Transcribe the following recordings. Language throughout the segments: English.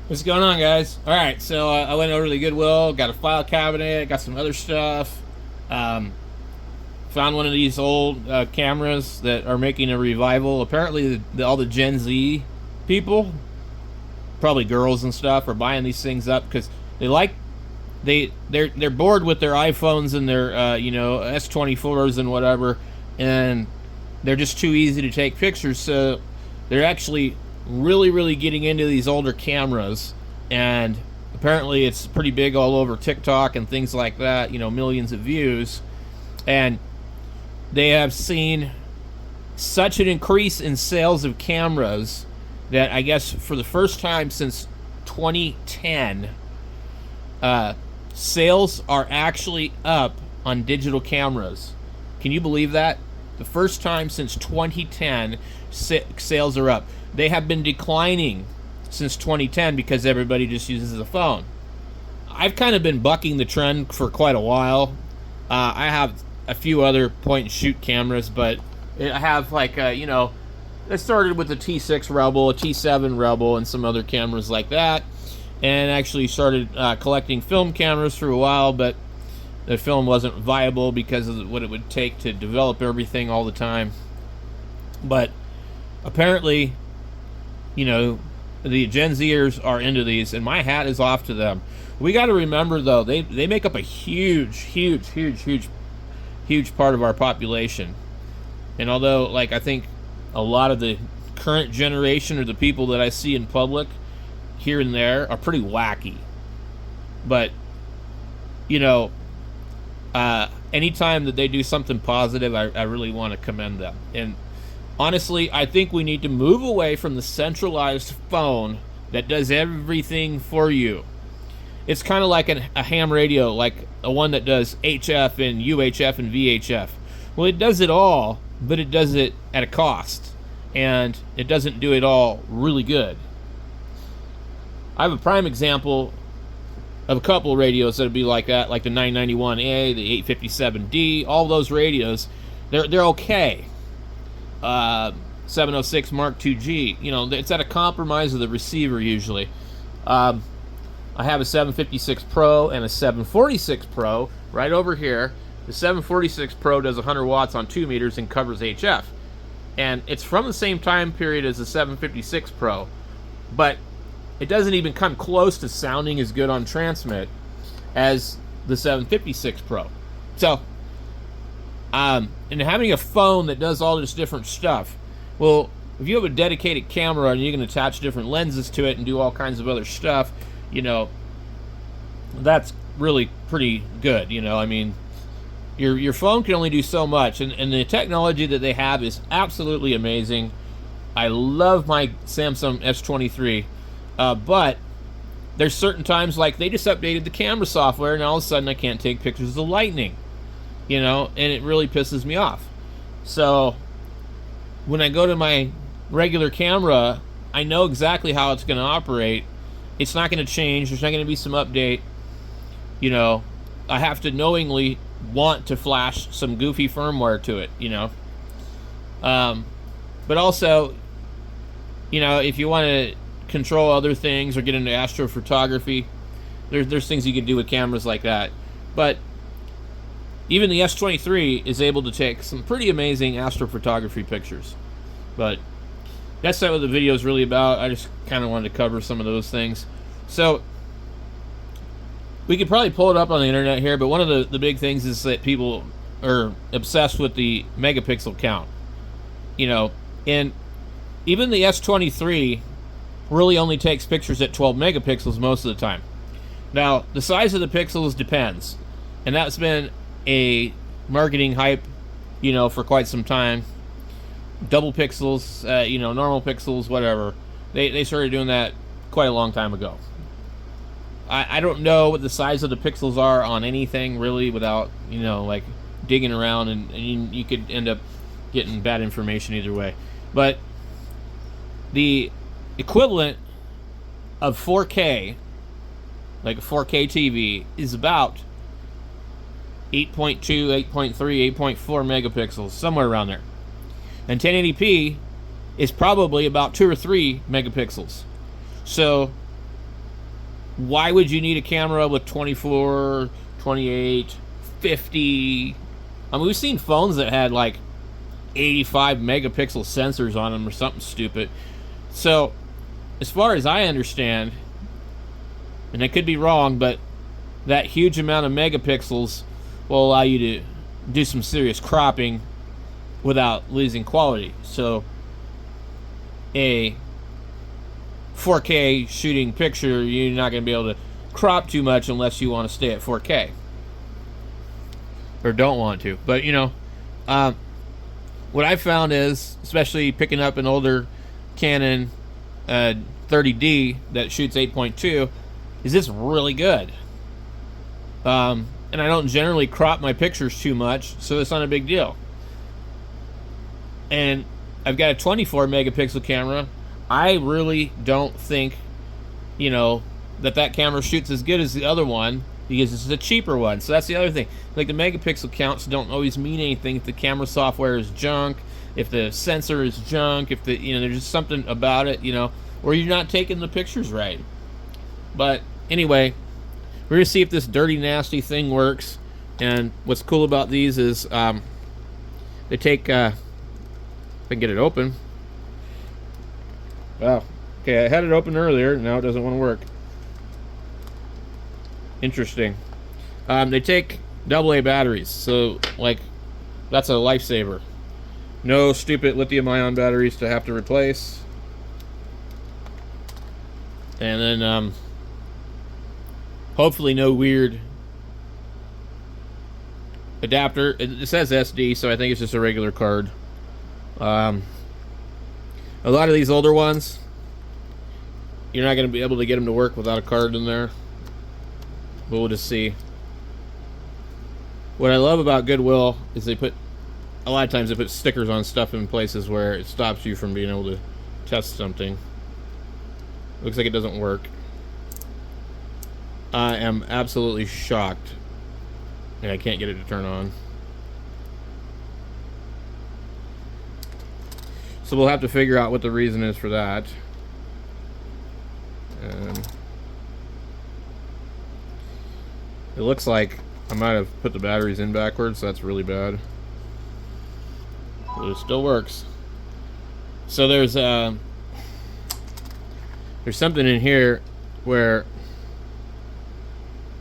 What's going on, guys? All right, so I went over to the Goodwill, got a file cabinet, got some other stuff. Um, Found one of these old cameras that are making a revival. Apparently, all the Gen Z people, probably girls and stuff, are buying these things up because they like they're bored with their iPhones and their S24s and whatever, and they're just too easy to take pictures. So they're actually really getting into these older cameras, and apparently it's pretty big all over TikTok and things like that. Millions of views, and they have seen such an increase in sales of cameras that I guess for the first time since 2010, sales are actually up on digital cameras. Can you believe that? The first time since 2010, sales are up. They have been declining since 2010 because everybody just uses a phone. I've kind of been bucking the trend for quite a while. I have a few other point and shoot cameras, but I have I started with the T6 Rebel, a T7 Rebel, and some other cameras like that, and actually started collecting film cameras for a while, but the film wasn't viable because of what it would take to develop everything all the time. But apparently, the Gen Zers are into these, and my hat is off to them. We got to remember, though, they make up a huge part of our population. And although, I think a lot of the current generation or the people that I see in public here and there are pretty wacky. But, anytime that they do something positive, I really want to commend them. And honestly, I think we need to move away from the centralized phone that does everything for you. It's kind of like a ham radio, like a one that does HF and UHF and VHF. Well, it does it all, but it does it at a cost, and it doesn't do it all really good. I have a prime example of a couple of radios that would be like that, like the 991A, the 857D, all those radios. They're okay. 706 Mark II-G, it's at a compromise of the receiver usually. I have a 756 Pro and a 746 Pro right over here. The 746 Pro does 100 watts on 2 meters and covers HF. And it's from the same time period as the 756 Pro, but it doesn't even come close to sounding as good on transmit as the 756 Pro. So, and having a phone that does all this different stuff, well, if you have a dedicated camera and you can attach different lenses to it and do all kinds of other stuff, that's really pretty good. Your phone can only do so much, and the technology that they have is absolutely amazing. I love my Samsung S23, but there's certain times, like they just updated the camera software, and all of a sudden I can't take pictures of the lightning, and it really pisses me off. So when I go to my regular camera, I know exactly how it's going to operate. It's not going to change. There's not going to be some update. I have to knowingly want to flash some goofy firmware to it, But also, if you want to control other things or get into astrophotography, there's things you can do with cameras like that. But even the S23 is able to take some pretty amazing astrophotography pictures. But that's not what the video is really about. I just kind of wanted to cover some of those things. So we could probably pull it up on the internet here, but one of the big things is that people are obsessed with the megapixel count. And even the S23 really only takes pictures at 12 megapixels most of the time. Now, the size of the pixels depends, and that's been a marketing hype, for quite some time. Double pixels, normal pixels, whatever. They started doing that quite a long time ago. I don't know what the size of the pixels are on anything, really, without, digging around, and you could end up getting bad information either way. But the equivalent of 4K, like a 4K TV, is about 8.2, 8.3, 8.4 megapixels, somewhere around there. And 1080p is probably about 2 or 3 megapixels. So why would you need a camera with 24, 28, 50? I mean, we've seen phones that had like 85 megapixel sensors on them or something stupid. So, as far as I understand, and I could be wrong, but that huge amount of megapixels will allow you to do some serious cropping without losing quality. So, a 4K shooting picture, you're not going to be able to crop too much unless you want to stay at 4K. Or don't want to. But, what I found is, especially picking up an older Canon 30D that shoots 8.2, is it's really good. And I don't generally crop my pictures too much, so it's not a big deal. And I've got a 24 megapixel camera. I really don't think, that camera shoots as good as the other one because it's a cheaper one. So that's the other thing. Like, the megapixel counts don't always mean anything if the camera software is junk, if the sensor is junk, if there's just something about it, or you're not taking the pictures right. But anyway, we're gonna see if this dirty, nasty thing works. And what's cool about these is they take. If I can get it open. Wow. Okay, I had it open earlier. Now it doesn't want to work. Interesting. They take AA batteries, so that's a lifesaver. No stupid lithium-ion batteries to have to replace. And then hopefully no weird adapter. It says SD, so I think it's just a regular card. A lot of these older ones, you're not going to be able to get them to work without a card in there. But we'll just see. What I love about Goodwill is a lot of times they put stickers on stuff in places where it stops you from being able to test something. Looks like it doesn't work. I am absolutely shocked. And I can't get it to turn on. So we'll have to figure out what the reason is for that. It looks like I might have put the batteries in backwards, so that's really bad. But it still works. So there's something in here where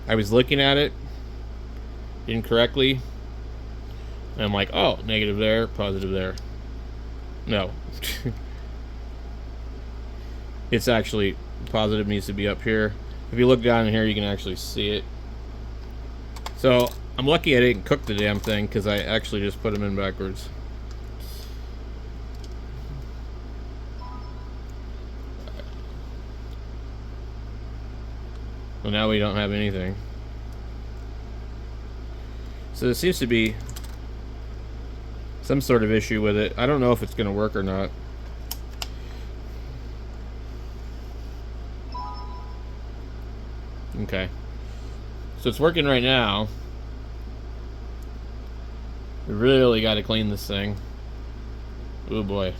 I was looking at it incorrectly. And I'm like, oh, negative there, positive there. No. It's actually, positive needs to be up here. If you look down in here, you can actually see it. So, I'm lucky I didn't cook the damn thing, because I actually just put them in backwards. Well, now we don't have anything. So there seems to be some sort of issue with it. I don't know if it's going to work or not. Okay. So it's working right now. We really got to clean this thing. Oh boy.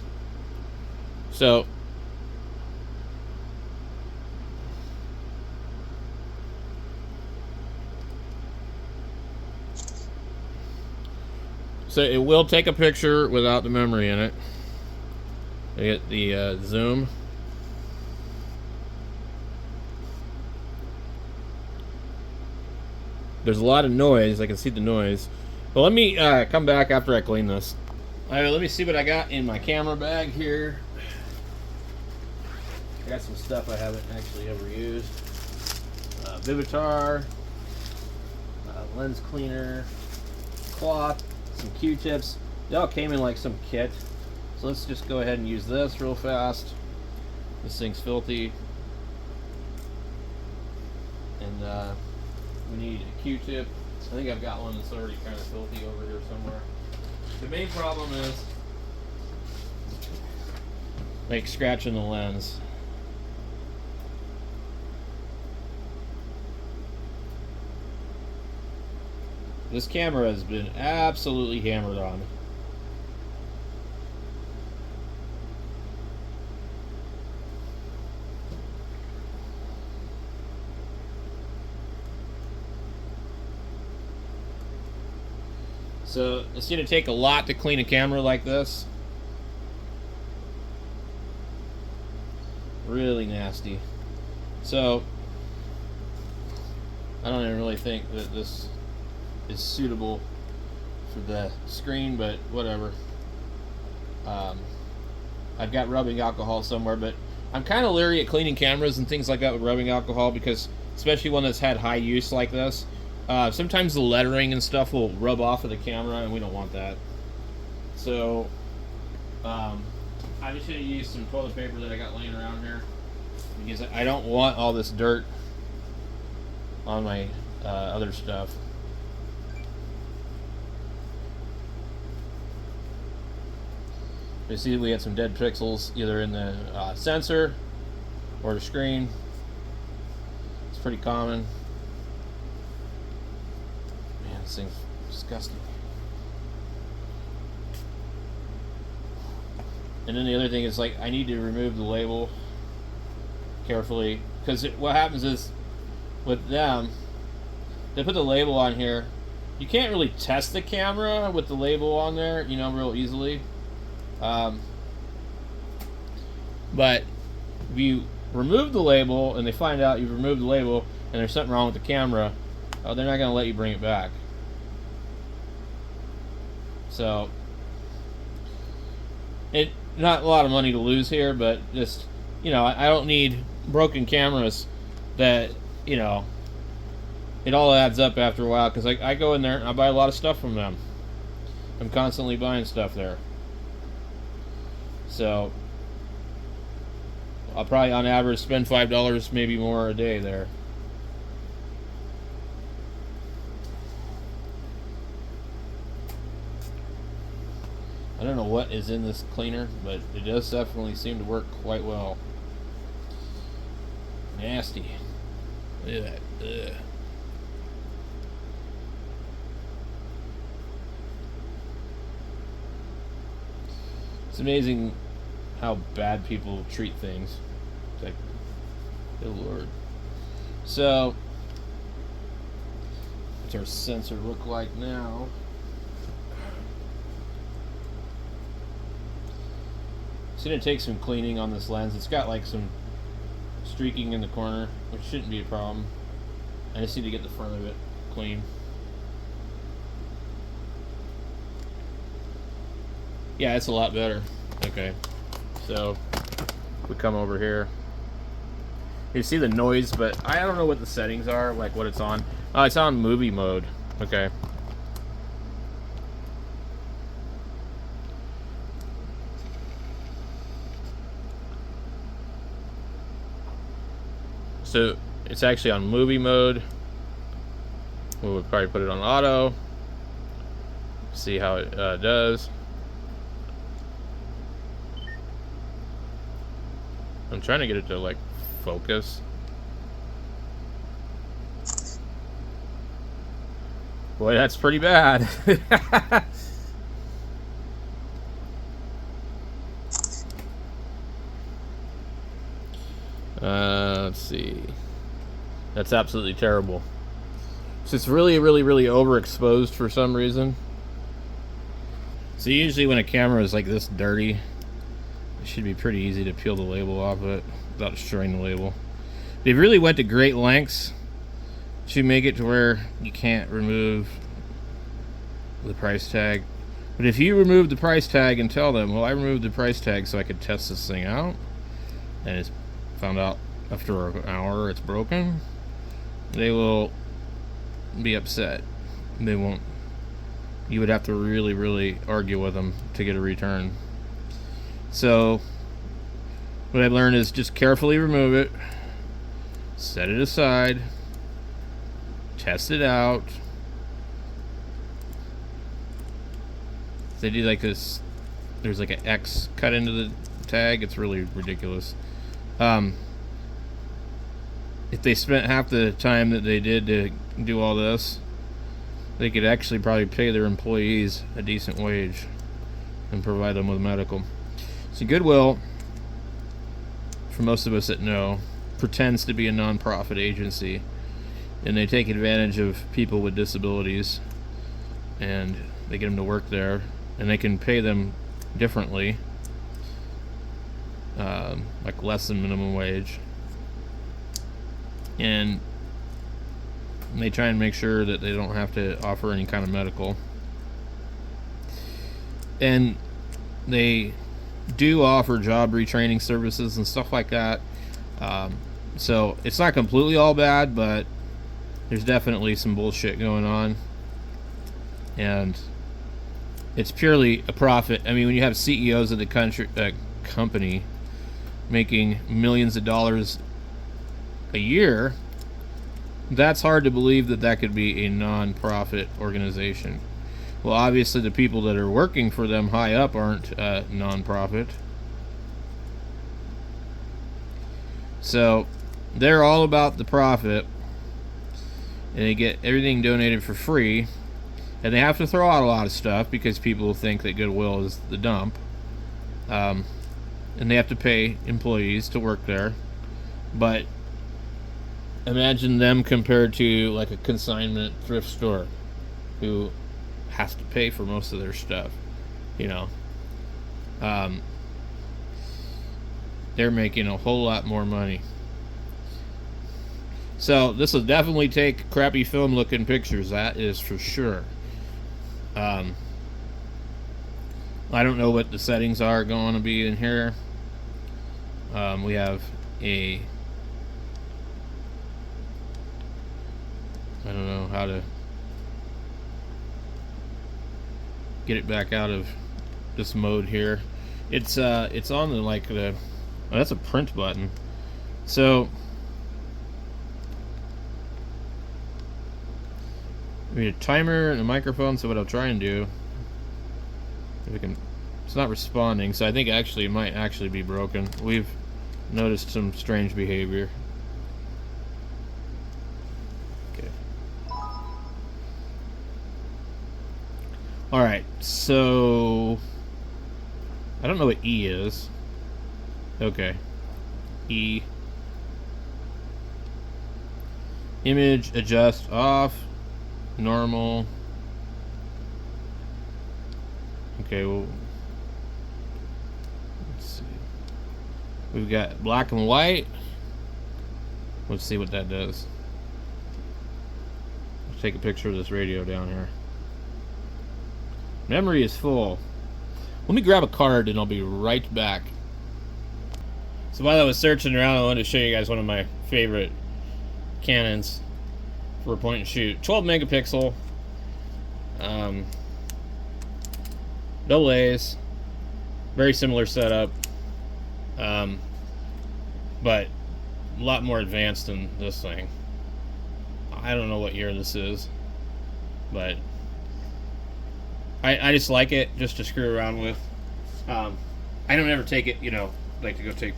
So it will take a picture without the memory in it. I get the zoom. There's a lot of noise. I can see the noise. But let me come back after I clean this. Alright, let me see what I got in my camera bag here. I got some stuff I haven't actually ever used. Vivitar, lens cleaner, cloth, some Q-tips. They all came in like some kit. So let's just go ahead and use this real fast. This thing's filthy. And we need a Q-tip. I think I've got one that's already kind of filthy over here somewhere. The main problem is like scratching the lens. This camera has been absolutely hammered on. So it's going to take a lot to clean a camera like this. Really nasty. So I don't even really think that this is suitable for the screen, but whatever. I've got rubbing alcohol somewhere, but I'm kind of leery at cleaning cameras and things like that with rubbing alcohol, because especially one that's had high use like this, sometimes the lettering and stuff will rub off of the camera, and we don't want that. So I'm just going to use some toilet paper that I got laying around here, because I don't want all this dirt on my other stuff. You see we had some dead pixels either in the sensor or the screen. It's pretty common. Man, this thing's disgusting. And then the other thing is, like, I need to remove the label carefully, because what happens is with them, they put the label on here. You can't really test the camera with the label on there, you know, real easily. But if you remove the label and they find out you've removed the label and there's something wrong with the camera, they're not going to let you bring it back. So not a lot of money to lose here, but just, you know, I don't need broken cameras that, you know, it all adds up after a while, because I go in there and I buy a lot of stuff from them. I'm constantly buying stuff there. So I'll probably on average spend $5, maybe more a day there. I don't know what is in this cleaner, but it does definitely seem to work quite well. Nasty. Look at that. Ugh. It's amazing how bad people treat things. It's like, good Lord. So, what's our sensor look like now? It's going to take some cleaning on this lens. It's got like some streaking in the corner, which shouldn't be a problem. I just need to get the front of it clean. Yeah, it's a lot better. Okay, so we come over here. You see the noise, but I don't know what the settings are, like what it's on. It's on movie mode. Okay. So it's actually on movie mode. We would probably put it on auto. See how it does. I'm trying to get it to like focus. Boy, that's pretty bad. Let's see. That's absolutely terrible. So it's really overexposed for some reason. So usually when a camera is like this dirty, it should be pretty easy to peel the label off of it without destroying the label. They really went to great lengths to make it to where you can't remove the price tag. But if you remove the price tag and tell them, well, I removed the price tag so I could test this thing out, and it's found out after an hour it's broken, they will be upset. They won't. You would have to really argue with them to get a return. So what I've learned is just carefully remove it, set it aside, test it out. They do like this, there's like an X cut into the tag. It's really ridiculous. If they spent half the time that they did to do all this, they could actually probably pay their employees a decent wage and provide them with medical. See, Goodwill, for most of us that know, pretends to be a non-profit agency, and they take advantage of people with disabilities, and they get them to work there, and they can pay them differently, like less than minimum wage, and they try and make sure that they don't have to offer any kind of medical. And they do offer job retraining services and stuff like that. So it's not completely all bad, but there's definitely some bullshit going on. And it's purely a profit. I mean, when you have CEOs of the company making millions of dollars a year, that's hard to believe that that could be a non-profit organization. Well, obviously the people that are working for them high up aren't non-profit. So they're all about the profit, and they get everything donated for free, and they have to throw out a lot of stuff because people think that Goodwill is the dump. And they have to pay employees to work there. But imagine them compared to like a consignment thrift store who has to pay for most of their stuff, you know. They're making a whole lot more money. So this will definitely take crappy film looking pictures, that is for sure. I don't know what the settings are going to be in here. We have I don't know how to get it back out of this mode here. It's on the oh, that's a print button. So we need a timer and a microphone. So what I'll try and do, if I can, it's not responding. So I think actually it might actually be broken. We've noticed some strange behavior. Okay. All right. So I don't know what E is. Okay. E. Image adjust off. Normal. Okay, well, let's see. We've got black and white. Let's see what that does. Let's take a picture of this radio down here. Memory is full. Let me grab a card and I'll be right back. So while I was searching around, I wanted to show you guys one of my favorite Canons for point and shoot. 12 megapixel. Double A's. Very similar setup. But a lot more advanced than this thing. I don't know what year this is, but I just like it just to screw around with. I don't ever take it, you know, like to go take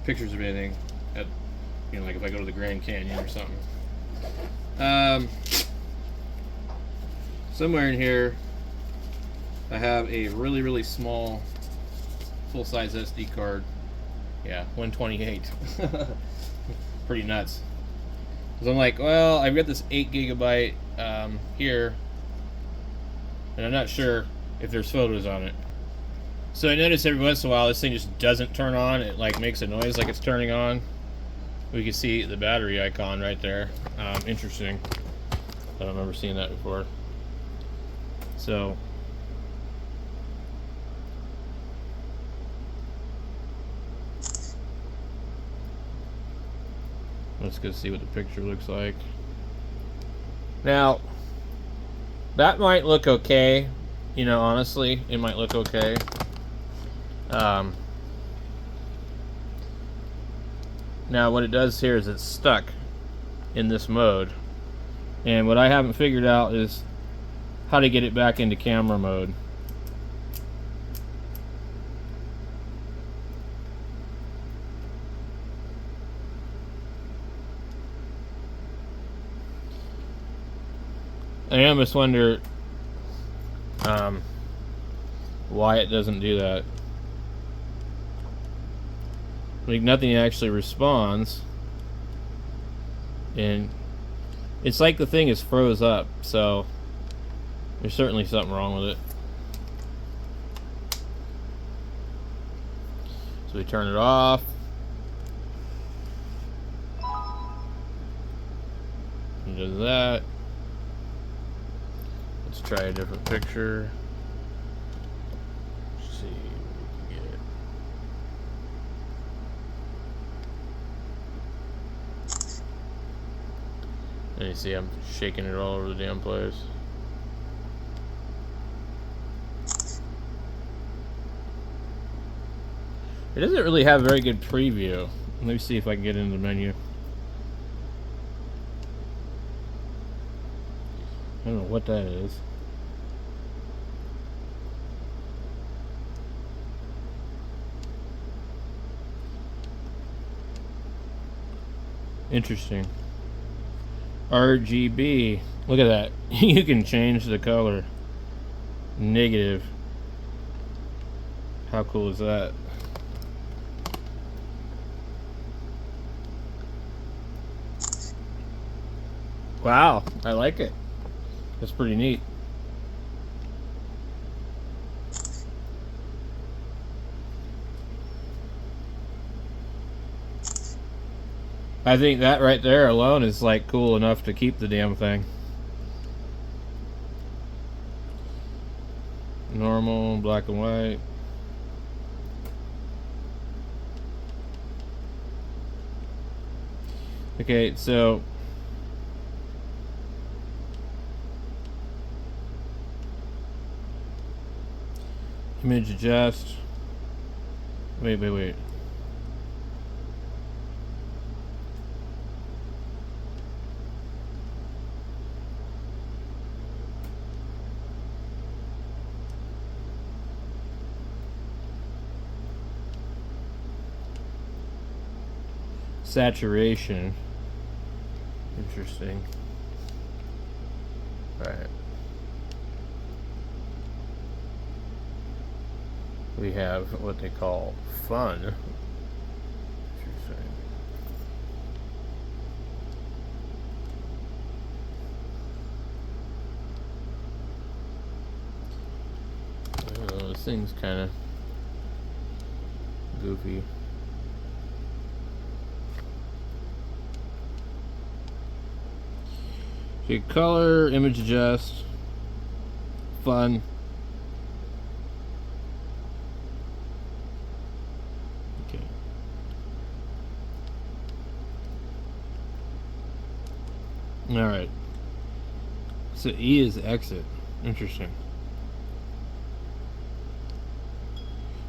pictures of anything at, you know, like if I go to the Grand Canyon or something. Somewhere in here I have a really, really small full-size SD card. Yeah, 128. Pretty nuts. Because I'm like, well, I've got this 8 gigabyte here, and I'm not sure if there's photos on it. So I notice every once in a while this thing just doesn't turn on. It like makes a noise like it's turning on. We can see the battery icon right there. Interesting. I don't remember seeing that before. So let's go see what the picture looks like. Now, that might look okay. You know, honestly, it might look okay. Now, what it does here is it's stuck in this mode. And what I haven't figured out is how to get it back into camera mode. I almost wonder why it doesn't do that. Like nothing actually responds, and it's like the thing is froze up. So There's certainly something wrong with it. So we turn it off. And does that. Let's try a different picture. Let's see what we can get. And you see I'm shaking it all over the damn place. It doesn't really have a very good preview. Let me see if I can get into the menu. I don't know what that is. Interesting. RGB. Look at that. You can change the color. Negative. How cool is that? Wow, I like it. That's pretty neat. I think that right there alone is like cool enough to keep the damn thing. Normal, black and white. Okay, so image adjust. Wait. Saturation. Interesting. All right. We have what they call fun. Interesting. This thing's kind of goofy. Okay, color, image adjust, fun. Okay. All right. So E is exit. Interesting.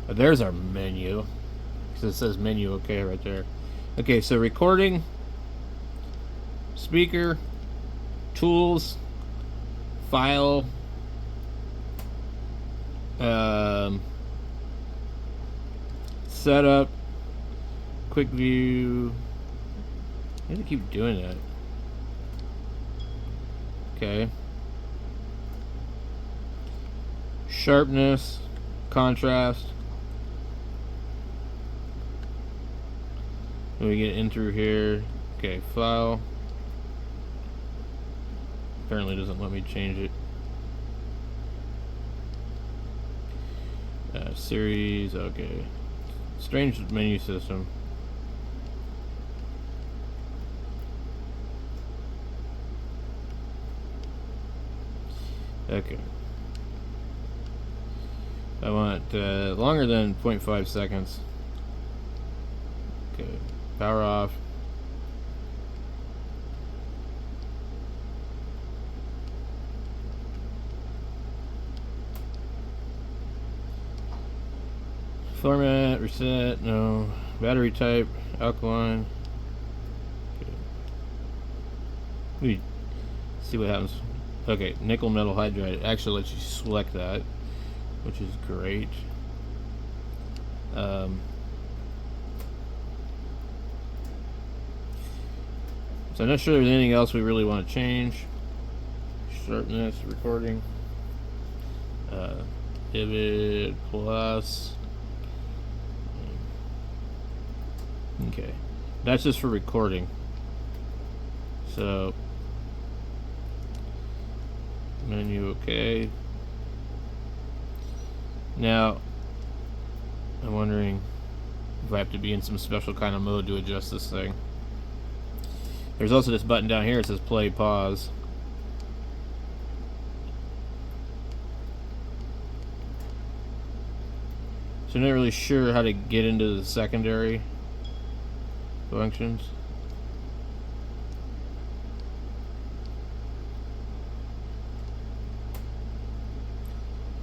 There's our menu. Because it says menu okay right there. Okay, so recording, speaker, tools, file, setup, quick view. I need to keep doing that. Okay. Sharpness, contrast. We get in through here. Okay, file. Apparently doesn't let me change it. Series, okay. Strange menu system. Okay. I want longer than 0.5 seconds. Okay. Power off. Format, reset, no. Battery type, alkaline. Okay. We see what happens. Okay, nickel metal hydride. It actually lets you select that, which is great. So I'm not sure there's anything else we really want to change. Sharpness, recording. Vivid plus. Okay, that's just for recording. So Menu, okay. Now, I'm wondering if I have to be in some special kind of mode to adjust this thing. There's also this button down here that says play, pause. So I'm not really sure how to get into the secondary functions.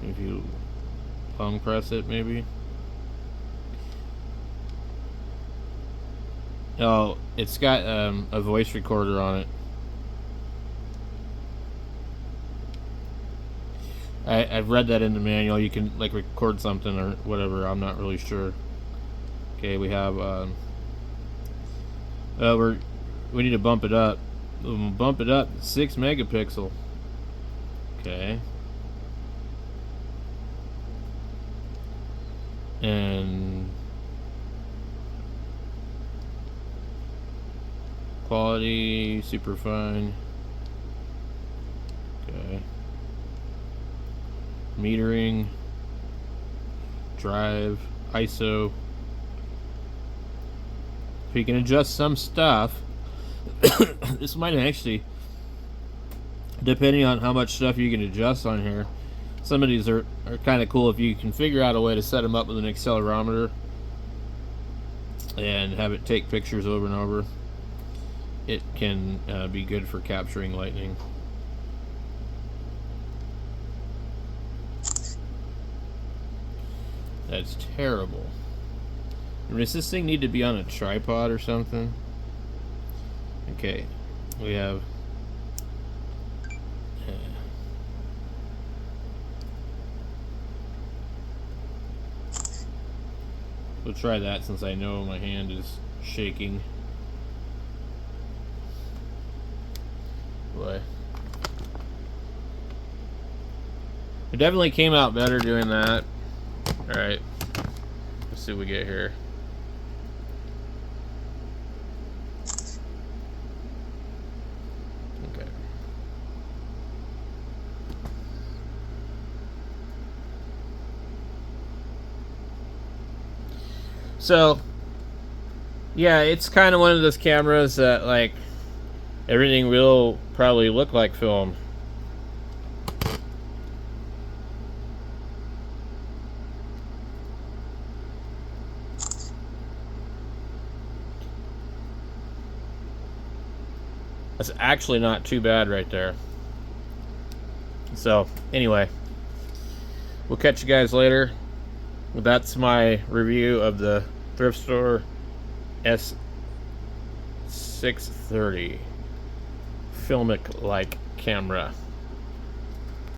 If you long press it, maybe. Oh, it's got a voice recorder on it. I've read that in the manual. You can like record something or whatever. I'm not really sure. Okay, we have we need to bump it up. We'll bump it up 6 megapixel. Okay. And quality super fine. Okay. Metering, drive, ISO. If you can adjust some stuff, this might actually, depending on how much stuff you can adjust on here, some of these are kind of cool if you can figure out a way to set them up with an accelerometer and have it take pictures over and over. It can be good for capturing lightning. That's terrible. Does this thing need to be on a tripod or something? Okay, we have we'll try that since I know my hand is shaking. Boy. It definitely came out better doing that. Alright. Let's see what we get here. Okay. So, yeah, it's kind of one of those cameras that, like, everything will probably look like film. That's actually not too bad right there. So, anyway, we'll catch you guys later. That's my review of the thrift store s630 filmic like camera.